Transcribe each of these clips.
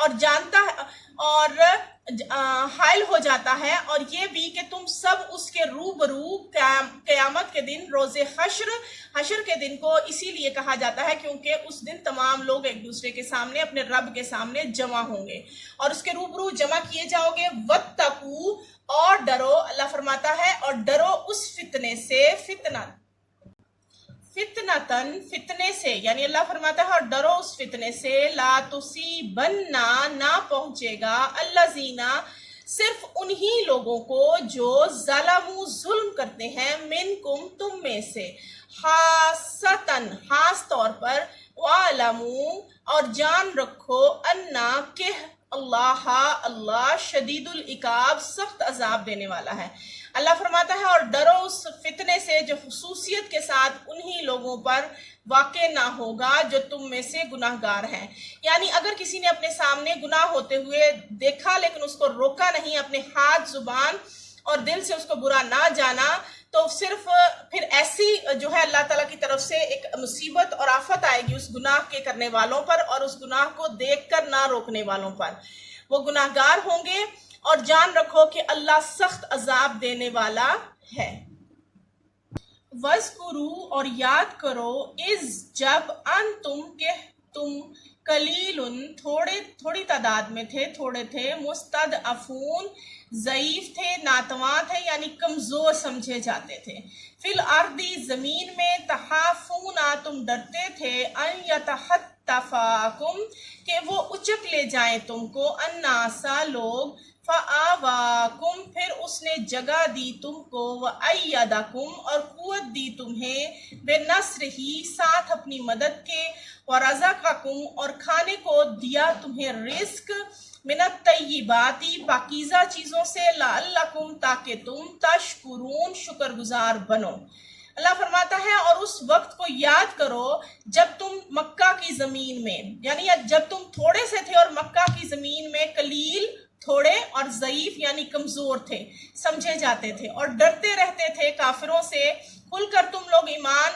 اور جانتا ہے اور حائل ہو جاتا ہے، اور یہ بھی کہ تم سب اس کے روبرو قیامت کے دن، روز حشر کے دن کو اسی لیے کہا جاتا ہے کیونکہ اس دن تمام لوگ ایک دوسرے کے سامنے، اپنے رب کے سامنے جمع ہوں گے اور اس کے روبرو جمع کیے جاؤ گے۔ وَاتَّقُوا، اور ڈرو، اللہ فرماتا ہے، اور ڈرو اس فتنے سے، فتنے سے، یعنی اللہ فرماتا ہے اور ڈرو اس فتنے سے، لا تصیبنا، نہ پہنچے گا، الذین، صرف انہی لوگوں کو جو ظلموا، ظلم کرتے ہیں، منکم، تم میں سے، خاصتاً، خاص طور پر، وَعْلَمُوا، اور جان رکھو، انا، کہ اللہ شدید العقاب، سخت عذاب دینے والا ہے۔ اللہ فرماتا ہے اور ڈرو اس فتنے سے جو خصوصیت کے ساتھ انہی لوگوں پر واقع نہ ہوگا جو تم میں سے گناہگار ہیں۔ یعنی اگر کسی نے اپنے سامنے گناہ ہوتے ہوئے دیکھا لیکن اس کو روکا نہیں، اپنے ہاتھ، زبان اور دل سے اس کو برا نہ جانا، تو صرف پھر ایسی جو ہے اللہ تعالیٰ کی طرف سے ایک مصیبت اور آفت آئے گی اس گناہ کے کرنے والوں پر اور اس گناہ کو دیکھ کر نہ روکنے والوں پر، وہ گناہگار ہوں گے۔ اور جان رکھو کہ اللہ سخت عذاب دینے والا ہے۔ وَاذْكُرُوا، اور یاد کرو، اِذْ، جب، انتم، کہ تم، قلیل، تھوڑی تعداد میں تھے، تھوڑے تھے، مستضعفون، ضعیف تھے، ناتواں تھے، یعنی کمزور سمجھے جاتے تھے، فی الارض، زمین میں، تخافون، تم ڈرتے تھے، ان یتخطفکم، کہ وہ اچک لے جائیں تم کو، الناس، لوگ، فآواکم، پھر اس نے جگہ دی تم کو، وأیدکم، اور قوت دی تمہیں، بنصرہ، ساتھ اپنی مدد کے، ورزقکم، اور کھانے کو دیا تمہیں رزق، من الطیبات، پاکیزہ چیزوں سے، لعلکم، تاکہ تم، تشکرون، شکر گزار بنو۔ اللہ فرماتا ہے اور اس وقت کو یاد کرو جب تم مکہ کی زمین میں، یعنی جب تم تھوڑے سے تھے اور مکہ کی زمین میں قلیل، تھوڑے، اور ضعیف یعنی کمزور تھے، سمجھے جاتے تھے، اور ڈرتے رہتے تھے کافروں سے، کھل کر تم لوگ ایمان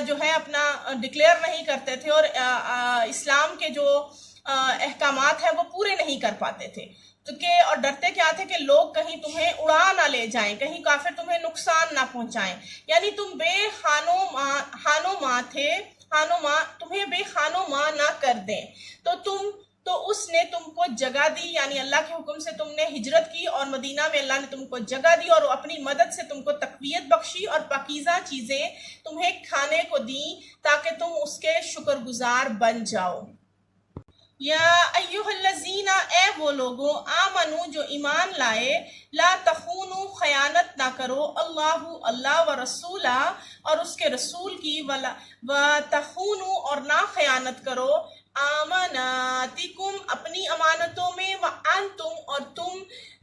جو ہے اپنا ڈکلیئر نہیں کرتے تھے اور اسلام کے جو احکامات ہیں وہ پورے نہیں کر پاتے تھے، اور ڈرتے کیا تھے کہ لوگ کہیں تمہیں اڑا نہ لے جائیں، کہیں کافر تمہیں نقصان نہ پہنچائیں، یعنی تم بے خانو ماں تھے، تمہیں بے خانو ماں نہ کر دیں، تو اس نے تم کو جگہ دی، یعنی اللہ کے حکم سے تم نے ہجرت کی اور مدینہ میں اللہ نے تم کو جگہ دی اور اپنی مدد سے تم کو تقویت بخشی اور پاکیزہ چیزیں تمہیں کھانے کو دیں تاکہ تم اس کے شکر گزار بن جاؤ۔ یا ایہا الذین، اے وہ لوگو، آمنو، جو ایمان لائے، لا تخونوا، خیانت نہ کرو، اللہ و رسولہ، اور اس کے رسول کی، وتخونوا، اور نہ خیانت کرو، اماناتکم، اپنی امانتوں میں، وانتم، اور تم،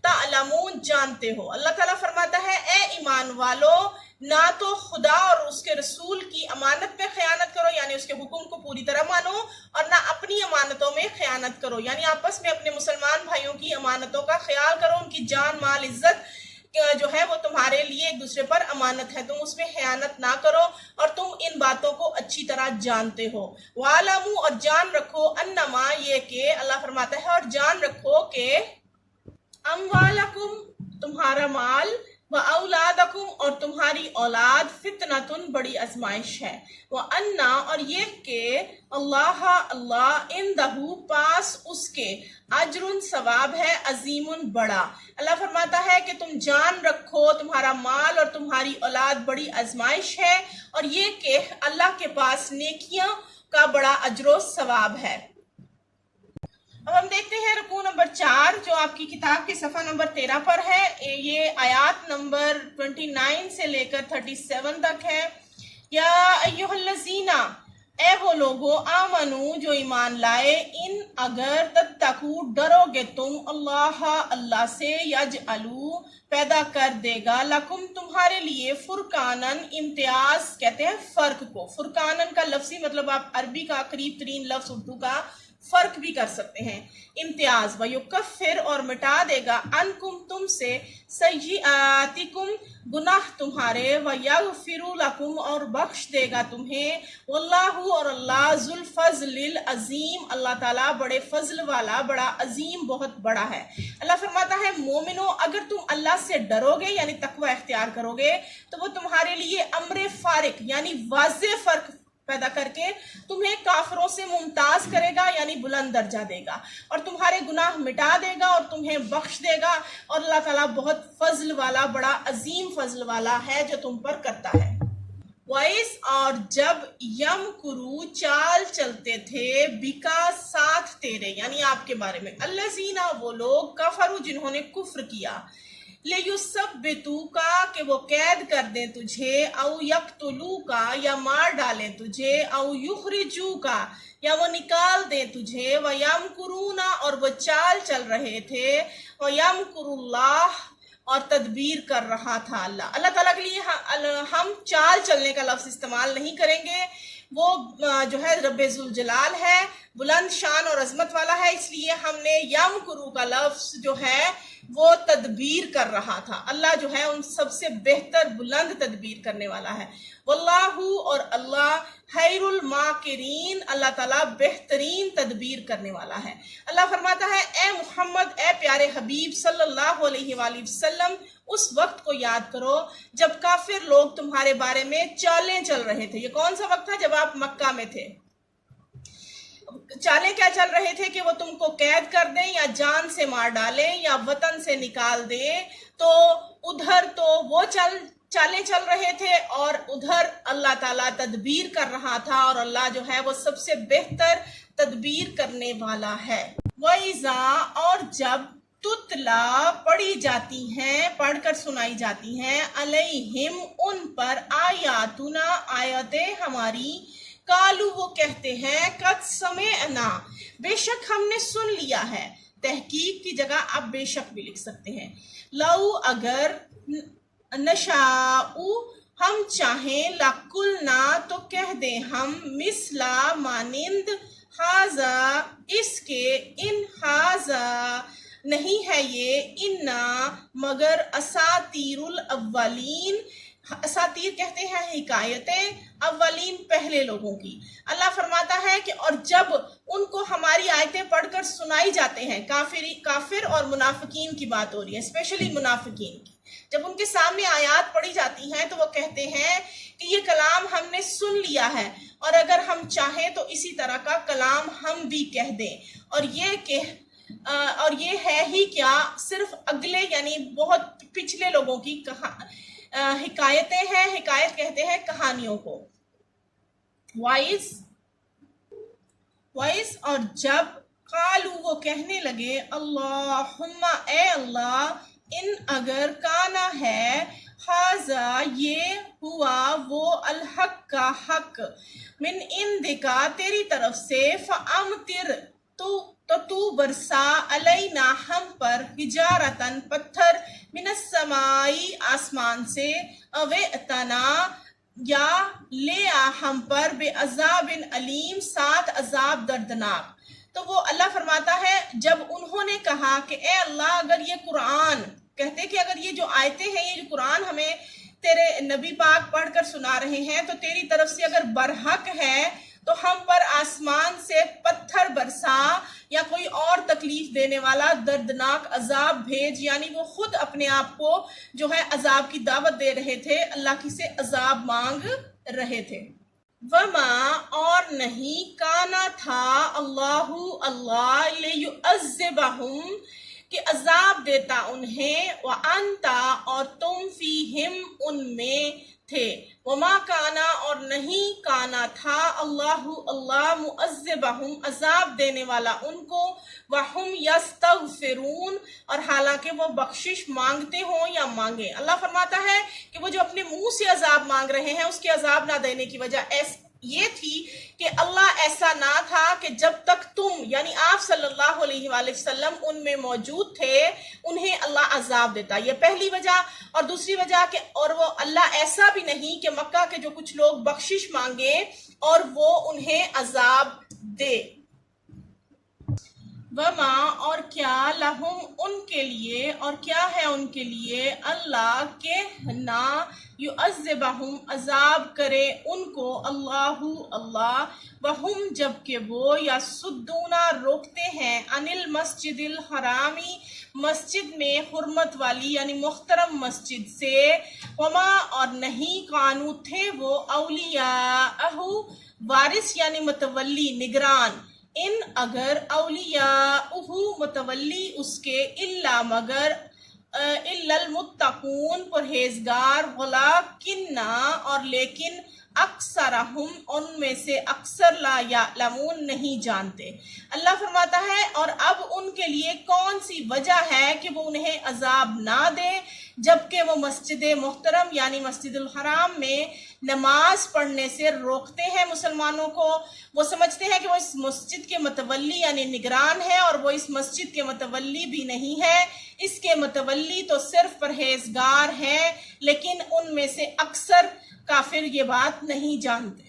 تعلمون، جانتے ہو۔ اللہ تعالیٰ فرماتا ہے اے ایمان والو، نہ تو خدا اور اس کے رسول کی امانت پہ خیانت کرو، یعنی اس کے حکم کو پوری طرح مانو، اور نہ اپنی امانتوں میں خیانت کرو، یعنی آپس میں اپنے مسلمان بھائیوں کی امانتوں کا خیال کرو، ان کی جان، مال، عزت جو ہے وہ تمہارے لیے ایک دوسرے پر امانت ہے، تم اس میں خیانت نہ کرو، اور تم ان باتوں کو اچھی طرح جانتے ہو۔ وَعْلَمُوا، اور جان رکھو، انما، یہ کہ اللہ فرماتا ہے اور جان رکھو کہ، اموالکم، تمہارا مال، وَأَوْلَادَكُمْ، اور تمہاری اولاد، فتنۃ، بڑی آزمائش ہے، وَأَنَّا، اور یہ کہ، اللہ عندہ، پاس اس کے، اجر، ثواب ہے، عظیم، بڑا۔ اللہ فرماتا ہے کہ تم جان رکھو تمہارا مال اور تمہاری اولاد بڑی آزمائش ہے، اور یہ کہ اللہ کے پاس نیکیاں کا بڑا اجر و ثواب ہے۔ اب ہم دیکھتے ہیں رکوع نمبر 4 جو آپ کی کتاب کے صفحہ نمبر 13 پر ہے، یہ آیات نمبر 29 سے لے کر 37 تک ہے۔ یا ایہا الذین، اے وہ لوگو، آمنو، جو ایمان لائے، ان، اگر، تتقو، ڈرو گے تم، اللہ سے، یجعلو، پیدا کر دے گا، لکم، تمہارے لیے، فرقانن، امتیاز، کہتے ہیں فرق کو، فرقانن کا لفظی مطلب آپ عربی کا قریب ترین لفظ اردو کا فرق بھی کر سکتے ہیں، امتیاز، وَيُكَفِّرْ اور مٹا دے گا، عنکم تم سے، سیئاتکم گناہ تمہارے، وَيَغْفِرُ لَكُمْ اور بخش دے گا تمہیں، واللہ اور اللہ ذو الفضل العظیم اللہ تعالیٰ بڑے فضل والا، بڑا عظیم، بہت بڑا ہے۔ اللہ فرماتا ہے مومنو اگر تم اللہ سے ڈرو گے یعنی تقوی اختیار کرو گے تو وہ تمہارے لیے امر فارق یعنی واضح فرق پیدا کر کے تمہیں کافروں سے ممتاز کرے گا یعنی بلند درجہ دے گا، اور تمہارے گناہ مٹا دے گا اور تمہیں بخش دے گا، اور اللہ تعالیٰ بہت فضل والا، بڑا عظیم فضل والا ہے جو تم پر کرتا ہے۔ وَإِذْ اور جب یمکرو چال چلتے تھے، بکا ساتھ تیرے یعنی آپ کے بارے میں، الذین وہ لوگ، کفروا جنہوں نے کفر کیا، لیُثبتوکا کہ وہ قید کر دیں تجھے، او یقتلوکا یا مار ڈالیں تجھے، او یخرجوکا یا وہ نکال دیں تجھے، وَیَمْکُرُونَ اور وہ چال چل رہے تھے، وَیَمْکُرُ اللَّهُ اور تدبیر کر رہا تھا اللہ۔ اللہ تعالیٰ کے لیے ہم چال چلنے کا لفظ استعمال نہیں کریں گے، وہ جو ہے رب ذوالجلال ہے، بلند شان اور عظمت والا ہے، اس لیے ہم نے یمکرو کا لفظ جو ہے وہ تدبیر کر رہا تھا۔ اللہ جو ہے ان سب سے بہتر بلند تدبیر کرنے والا ہے۔ واللہ اور اللہ خیر الماکرین اللہ تعالیٰ بہترین تدبیر کرنے والا ہے۔ اللہ فرماتا ہے اے محمد، اے پیارے حبیب صلی اللہ علیہ وآلہ وسلم، اس وقت کو یاد کرو جب کافر لوگ تمہارے بارے میں چالیں چل رہے تھے۔ یہ کون سا وقت تھا؟ جب آپ مکہ میں تھے۔ چالیں کیا چل رہے تھے کہ وہ تم کو قید کر دیں یا جان سے مار ڈالیں یا وطن سے نکال دیں، تو ادھر تو وہ چالیں چل رہے تھے اور ادھر اللہ تعالیٰ تدبیر کر رہا تھا، اور اللہ جو ہے وہ سب سے بہتر تدبیر کرنے والا ہے۔ وَإِذَا اور جب تتلا پڑھی جاتی ہیں، پڑھ کر سنائی جاتی ہیں، علیہم ان پر، آیاتنا آیتیں ہماری، قالو وہ کہتے ہیں، قد سمعنا بے شک ہم نے سن لیا ہے، تحقیق کی جگہ آپ بے شک بھی لکھ سکتے ہیں، لو اگر، نشاء ہم چاہیں، لقلنا تو کہہ دیں ہم، مثلا مانند، ھذا اس کے، ان ھذا نہیں ہے یہ، انا مگر، اساطیر الاولین اساطیر کہتے ہیں حکایتیں، اولین پہلے لوگوں کی۔ اللہ فرماتا ہے کہ اور جب ان کو ہماری آیتیں پڑھ کر سنائی جاتے ہیں، کافر اور منافقین کی بات ہو رہی ہے، اسپیشلی منافقین کی، جب ان کے سامنے آیات پڑھی جاتی ہیں تو وہ کہتے ہیں کہ یہ کلام ہم نے سن لیا ہے، اور اگر ہم چاہیں تو اسی طرح کا کلام ہم بھی کہہ دیں، اور یہ ہے ہی کیا، صرف اگلے یعنی بہت پچھلے لوگوں کی حکایتیں ہیں، حکایت کہتے ہیں کہانیوں کو۔ وائس اور جب، قالو وہ کہنے لگے، اللہم اے اللہ، ان اگر، کانا ہے، ھذا یہ، ہوا وہ، الحق کا حق، من عندکا تیری طرف سے، فامطر تو برسا، علینا ہم پر، حجارتن پتھر، من السمائی آسمان سے، اوئتنا یا لے آ ہم پر، بے عذاب علیم ساتھ عذاب دردناک۔ تو وہ اللہ فرماتا ہے جب انہوں نے کہا کہ اے اللہ اگر یہ قرآن، کہتے کہ اگر یہ جو آیتیں ہیں، یہ جو قرآن ہمیں تیرے نبی پاک پڑھ کر سنا رہے ہیں تو تیری طرف سے اگر برحق ہے تو ہم پر آسمان سے پتھر برسا یا کوئی اور تکلیف دینے والا دردناک عذاب بھیج، یعنی وہ خود اپنے آپ کو جو ہے عذاب کی دعوت دے رہے تھے، اللہ کی سے عذاب مانگ رہے تھے۔ وما اور نہیں، کانا تھا، اللہ لیعذبہم کہ عذاب دیتا انہیں، وانتا اور تم فیہم ان میں تھے، وما کانا اور نہیں، کانا تھا، اللہ معذبہم عذاب دینے والا ان کو، وہم یستغفرون اور حالانکہ وہ بخشش مانگتے ہوں یا مانگیں۔ اللہ فرماتا ہے کہ وہ جو اپنے منہ سے عذاب مانگ رہے ہیں اس کے عذاب نہ دینے کی وجہ یہ تھی کہ اللہ ایسا نہ تھا کہ جب تک تم یعنی آپ صلی اللہ علیہ وآلہ وسلم ان میں موجود تھے انہیں اللہ عذاب دیتا، یہ پہلی وجہ۔ اور دوسری وجہ کہ اور وہ اللہ ایسا بھی نہیں کہ مکہ کے جو کچھ لوگ بخشش مانگیں اور وہ انہیں عذاب دے۔ وما اور کیا لہم ان کے لیے اور کیا ہے ان کے لیے اللہ کے نہ یعذبہم عذاب کرے ان کو اللہ وہم جبکہ وہ یصدون روکتے ہیں عن المسجد الحرامی مسجد میں حرمت والی یعنی محترم مسجد سے وما اور نہیں کانو تھے وہ اولیاءہ وارث یعنی متولی نگران ان اگر اولیاء متولی اس کے الا مگر الا المتقون پرہیزگار ولیکن اور لیکن اکثرہم ان میں سے اکثر لا یعلمون نہیں جانتے۔ اللہ فرماتا ہے اور اب ان کے لیے کون سی وجہ ہے کہ وہ انہیں عذاب نہ دے جبکہ وہ مسجد محترم یعنی مسجد الحرام میں نماز پڑھنے سے روکتے ہیں مسلمانوں کو۔ وہ سمجھتے ہیں کہ وہ اس مسجد کے متولی یعنی نگران ہے اور وہ اس مسجد کے متولی بھی نہیں ہے، اس کے متولی تو صرف پرہیزگار ہیں لیکن ان میں سے اکثر کافر یہ بات نہیں جانتے۔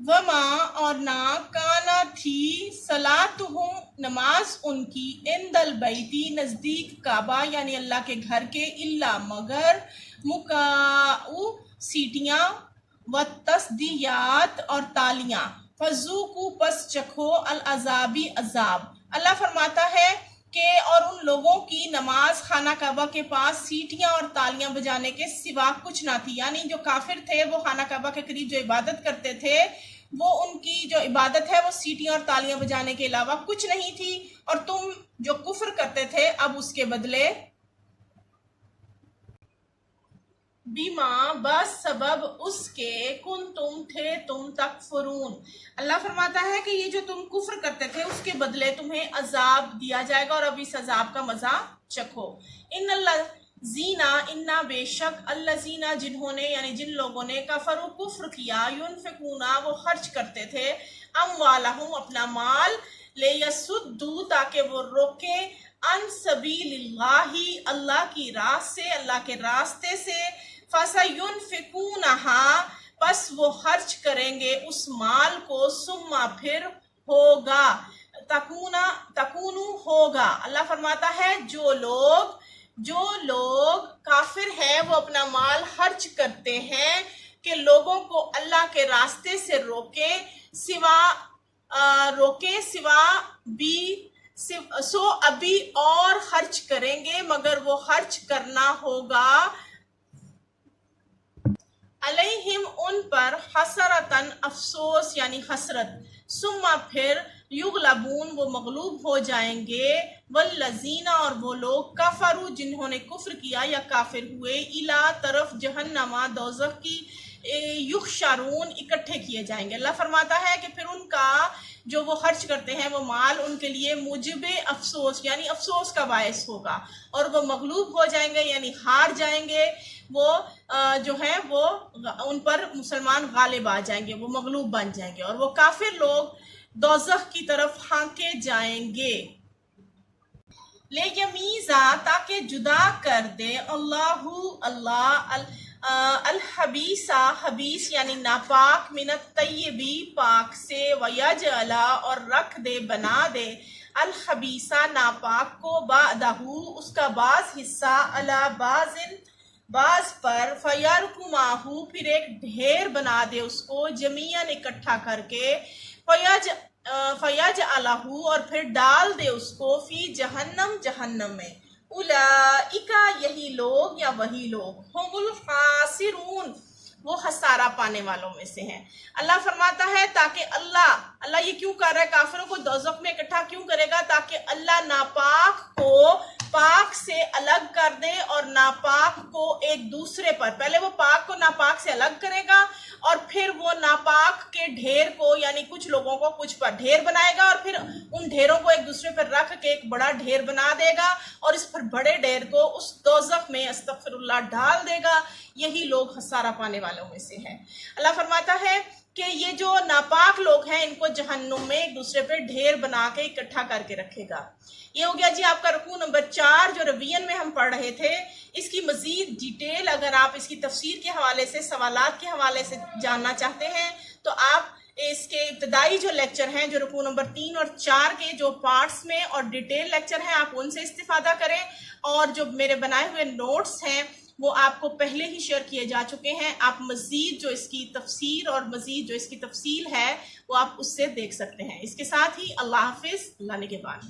وما اور نہ کانا تھی صلاتہم نماز ان کی عند البیتی نزدیک کعبہ یعنی اللہ کے گھر کے الا مگر مکاؤ سیٹیاں و تصدیات اور تالیاں فذوقوا پس چکھو العذابی عذاب۔ اللہ فرماتا ہے کہ اور ان لوگوں کی نماز خانہ کعبہ کے پاس سیٹیاں اور تالیاں بجانے کے سوا کچھ نہ تھی، یعنی جو کافر تھے وہ خانہ کعبہ کے قریب جو عبادت کرتے تھے وہ ان کی جو عبادت ہے وہ سیٹیاں اور تالیاں بجانے کے علاوہ کچھ نہیں تھی، اور تم جو کفر کرتے تھے اب اس کے بدلے بیما بس سبب اس کے کن تم تھے تم تکفرون۔ اللہ فرماتا ہے کہ یہ جو تم کفر کرتے تھے اس کے بدلے تمہیں عذاب دیا جائے گا اور اب اس عذاب کا مزہ چکھو۔ ان اللہ زینا انا بے شک اللہ زینا جنہوں نے یعنی جن لوگوں نے کفر و کفر کیا ینفقونا وہ خرچ کرتے تھے اموالہم اپنا مال لیسدو تاکہ وہ روکے ان سبیل اللہ اللہ کی راہ سے اللہ کے راستے سے فَسَيُنْفِقُونَهَا پس وہ خرچ کریں گے اس مال کو ثم پھر ہوگا تکونو ہوگا۔ اللہ فرماتا ہے جو لوگ کافر ہیں وہ اپنا مال خرچ کرتے ہیں کہ لوگوں کو اللہ کے راستے سے روکے سوا سو ابھی اور خرچ کریں گے مگر وہ خرچ کرنا ہوگا علیہم ان پر حسرتن افسوس یعنی حسرت ثم پھر یغلبون وہ مغلوب ہو جائیں گے والذین اور وہ لوگ کفروا جنہوں نے کفر کیا یا کافر ہوئے الی طرف جہنم دوزخ کی یحشرون اکٹھے کیے جائیں گے۔ اللہ فرماتا ہے کہ پھر ان کا جو وہ خرچ کرتے ہیں وہ مال ان کے لیے موجب افسوس یعنی افسوس کا باعث ہوگا اور وہ مغلوب ہو جائیں گے یعنی ہار جائیں گے، وہ جو ہے وہ ان پر مسلمان غالب آ جائیں گے، وہ مغلوب بن جائیں گے اور وہ کافر لوگ دوزخ کی طرف ہانکے جائیں گے۔ لیمیزا تاکہ جدا کر دے اللہ الحبیثہ حبیث یعنی ناپاک من الطیبی پاک سے ویجعل اور رکھ دے بنا دے الحبیثہ ناپاک کو بعدہ اس کا بعض حصہ علی بعض پر فیرکماہ پھر ایک ڈھیر بنا دے اس کو جمیعاً اکٹھا کر کے فیجعلہ اور پھر ڈال دے اس کو فی جہنم میں اولئک یہی لوگ یا وہی لوگ ہم الخاسرون وہ خسارہ پانے والوں میں سے ہیں۔ اللہ فرماتا ہے تاکہ اللہ یہ کیوں کر رہا ہے کافروں کو دوزخ میں اکٹھا کیوں کرے گا تاکہ اللہ ناپاک کو پاک سے الگ کر دے اور ناپاک کو ایک دوسرے پر پہلے وہ پاک کو ناپاک سے الگ کرے گا اور پھر وہ ناپاک کے ڈھیر کو یعنی کچھ لوگوں کو کچھ پر ڈھیر بنائے گا اور پھر ان ڈھیروں کو ایک دوسرے پر رکھ کے ایک بڑا ڈھیر بنا دے گا اور اس پر بڑے ڈھیر کو اس دوزخ میں استغفر اللہ ڈال دے گا۔ یہی لوگ خسارہ پانے والوں میں سے ہیں۔ اللہ فرماتا ہے کہ یہ جو ناپاک لوگ ہیں ان کو جہنم میں ایک دوسرے پہ ڈھیر بنا کے اکٹھا کر کے رکھے گا۔ یہ ہو گیا جی آپ کا رکوع نمبر 4 جو روین میں ہم پڑھ رہے تھے۔ اس کی مزید ڈیٹیل اگر آپ اس کی تفسیر کے حوالے سے، سوالات کے حوالے سے جاننا چاہتے ہیں تو آپ اس کے ابتدائی جو لیکچر ہیں، جو رکوع نمبر 3 اور 4 کے جو پارٹس میں اور ڈیٹیل لیکچر ہیں، آپ ان سے استفادہ کریں، اور جو میرے بنائے ہوئے نوٹس ہیں وہ آپ کو پہلے ہی شیئر کیے جا چکے ہیں۔ آپ مزید جو اس کی تفسیر اور مزید جو اس کی تفصیل ہے وہ آپ اس سے دیکھ سکتے ہیں۔ اس کے ساتھ ہی اللہ حافظ، اللہ نگہبان۔